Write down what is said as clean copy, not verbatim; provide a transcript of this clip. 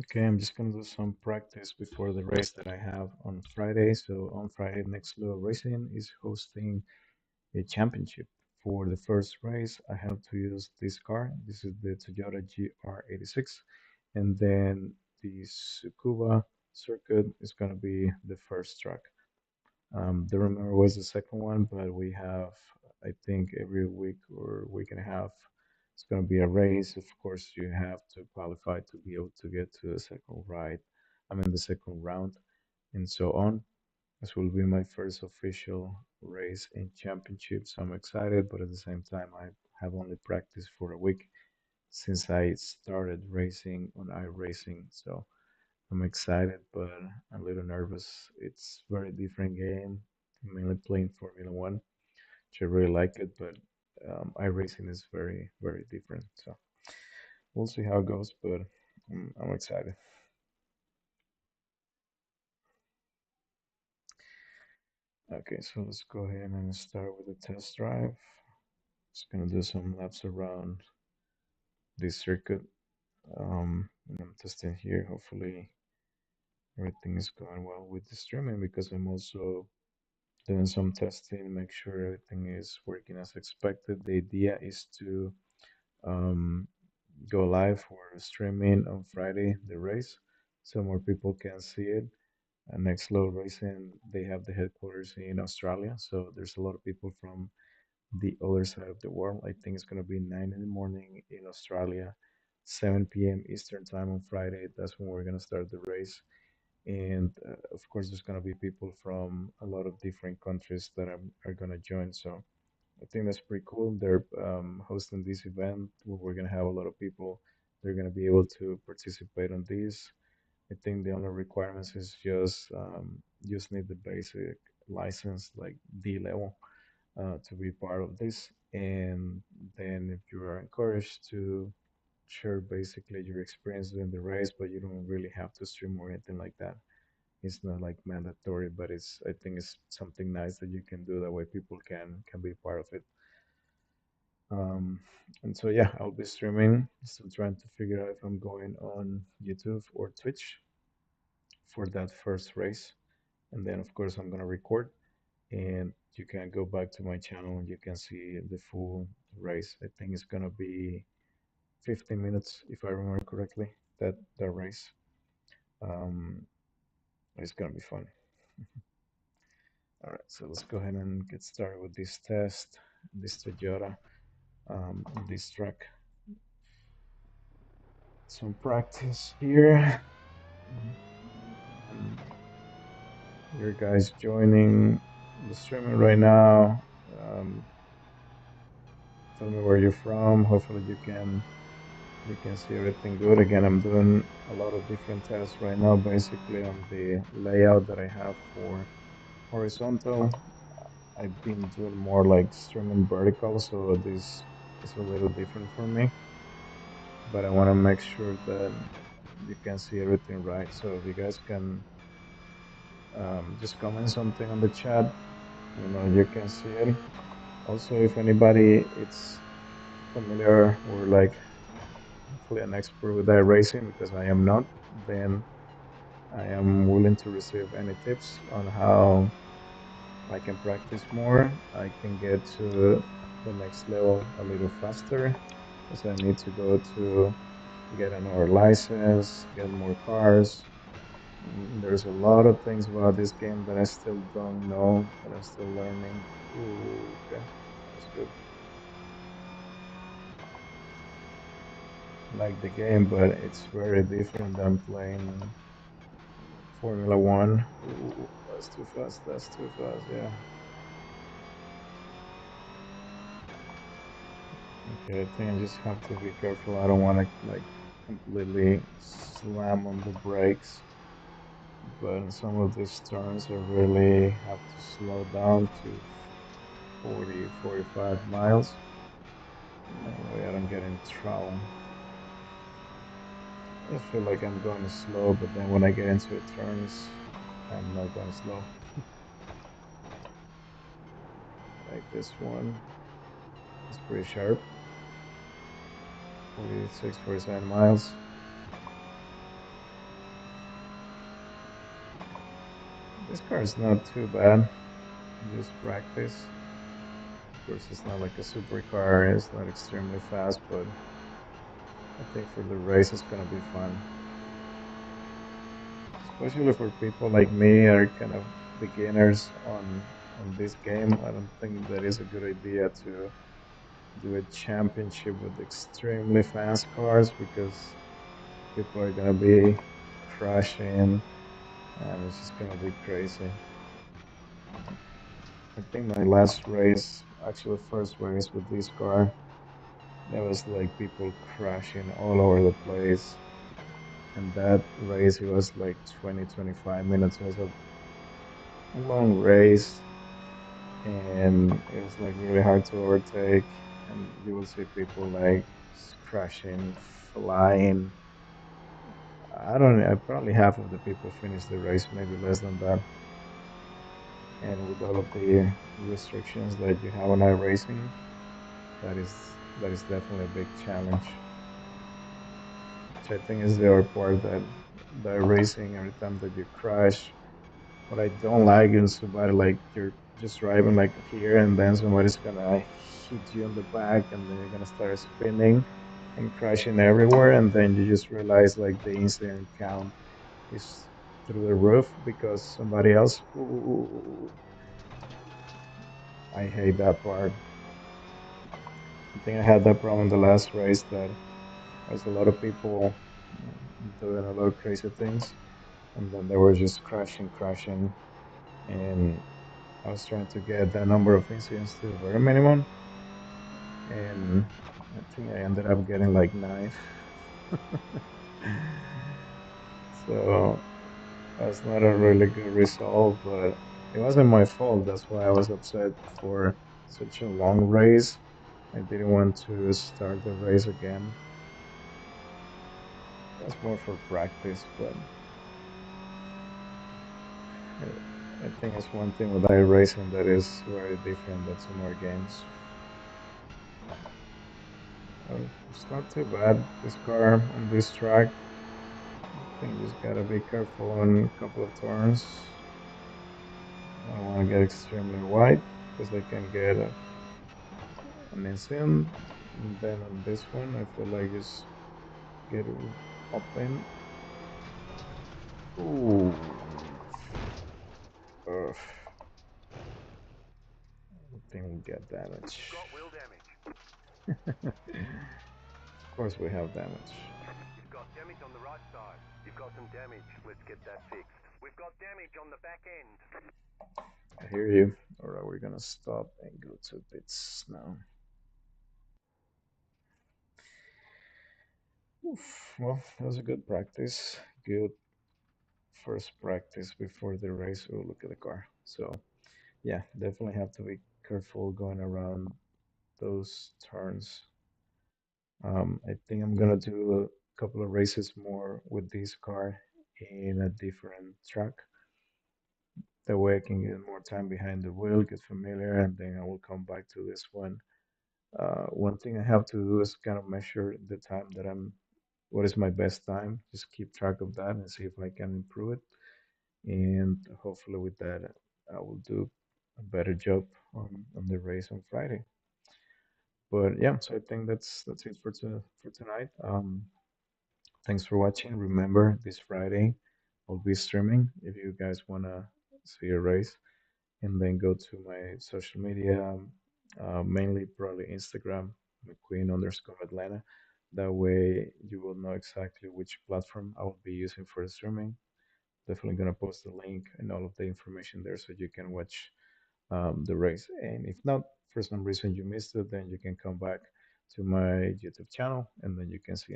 Okay, I'm just gonna do some practice before the race that I have on Friday. So on Friday, Next Level Racing is hosting a championship. For the first race, I have to use this car. This is the Toyota GR86, and then the Tsukuba circuit is gonna be the first track. Don't remember was the second one, but we have, I think, every week or week and a half, it's going to be a race. Of course, you have to qualify to be able to get to the second ride. I mean, the second round, and so on. This will be my first official race in championships. I'm excited, but at the same time, I have only practiced for a week since I started racing on iRacing. So I'm excited, but a little nervous. It's very different game. I'm mainly playing Formula One, which I really like it, but iRacing is very, very different. So we'll see how it goes, but I'm excited. Okay, so let's go ahead and start with the test drive. Just gonna do some laps around this circuit. And I'm testing here. Hopefully everything is going well with the streaming because I'm also doing some testing, make sure everything is working as expected. The idea is to um, go live for streaming on Friday, the race, so more people can see it. And Next Level Racing, they have the headquarters in Australia, so there's a lot of people from the other side of the world. I think it's going to be 9 in the morning in Australia, 7 p.m. Eastern time on Friday. That's when we're going to start the race. And of course, there's going to be people from a lot of different countries that are going to join. So I think that's pretty cool. They're hosting this event where we're going to have a lot of people. They're going to be able to participate on this. I think the only requirements is just need the basic license, like D level, to be part of this. And then if you are encouraged to share basically your experience during the race, but you don't really have to stream or anything like that. It's not like mandatory, but it's I think it's something nice that you can do that way people can be part of it. Um, and so yeah, I'll be streaming. Still trying to figure out if I'm going on YouTube or Twitch for that first race. And then of course I'm gonna record and you can go back to my channel and you can see the full race. I think it's gonna be 15 minutes if I remember correctly, that race. Um, it's gonna be fun. All right, so let's go ahead and get started with this test, this Toyota, this track. Some practice here. And your guys joining the streaming right now. Um, Tell me where you're from. Hopefully you can see everything good. Again, I'm doing a lot of different tests right now, basically on the layout that I have for horizontal. I've been doing more like streaming vertical, so this is a little different for me. But I want to make sure that you can see everything right. So if you guys can just comment something on the chat, you can see it. Also, if anybody it's familiar or like hopefully an expert with iRacing, because I am not, then I am willing to receive any tips on how I can practice more. I can get to the next level a little faster, because I need to go to get another license, get more cars. There's a lot of things about this game that I still don't know, that I'm still learning. Ooh, okay, that's good. Like the game, but it's very different than playing Formula One. Ooh, that's too fast. That's too fast. Yeah. Okay, I think I just have to be careful. I don't want to like completely slam on the brakes, but in some of these turns, I really have to slow down to 40, 45 miles. That way I don't get in trouble. I just feel like I'm going slow, but then when I get into the turns, I'm not going slow. Like this one, it's pretty sharp. 46, 47 miles. This car is not too bad. Just practice. Of course, it's not like a supercar. It's not extremely fast, but I think for the race, it's gonna be fun. Especially for people like me are kind of beginners on this game. I don't think that is a good idea to do a championship with extremely fast cars because people are gonna be crashing and it's just gonna be crazy. I think my last race, actually first race with this car, there was like people crashing all over the place. And that race, it was like 20, 25 minutes. It was a long race and it was like really hard to overtake. And you will see people like crashing, flying. I don't know, probably half of the people finished the race, maybe less than that. And with all of the restrictions that you have on iRacing, that is definitely a big challenge. Which I think is the other part that the racing every time that you crash. What I don't like is somebody like you're just driving like here and then somebody's gonna hit you on the back and then you're gonna start spinning and crashing everywhere and then you just realize like the incident count is through the roof because somebody else. Ooh, I hate that part. I think I had that problem in the last race that there's a lot of people doing a lot of crazy things and then they were just crashing, crashing, and I was trying to get the number of incidents to the very minimum, and I think I ended up getting like nine. So that's not a really good result, but it wasn't my fault. That's why I was upset for such a long race. I didn't want to start the race again. It was more for practice, but I think it's one thing with iRacing that is very different than some other games. Well, it's not too bad, this car on this track. I think you just gotta be careful on a couple of turns. I don't want to get extremely wide because I can get an incident. And then on this one, I feel like just get open. Ooh, ugh, I think we get damage. You've got wheel damage. Of course, we have damage. You've got damage on the right side. You've got some damage. Let's get that fixed. We've got damage on the back end. I hear you. All right, we're gonna stop and go to bits now. Oof, well, that was a good practice. Good first practice before the race. We'll look at the car. So yeah, definitely have to be careful going around those turns. I think I'm gonna do a couple of races more with this car in a different track. That way I can get more time behind the wheel, get familiar, and then I will come back to this one. One thing I have to do is kind of measure the time that what is my best time. Just keep track of that and see if I can improve it. And hopefully with that, I will do a better job on the race on Friday. But yeah, so I think that's it for tonight. Thanks for watching. Remember, this Friday I'll be streaming. If you guys wanna see a race, and then go to my social media, mainly probably Instagram, McQueen_Atlanta. That way you will know exactly which platform I will be using for the streaming. Definitely gonna post the link and all of the information there so you can watch the race. And if not, for some reason you missed it, then you can come back to my YouTube channel and then you can see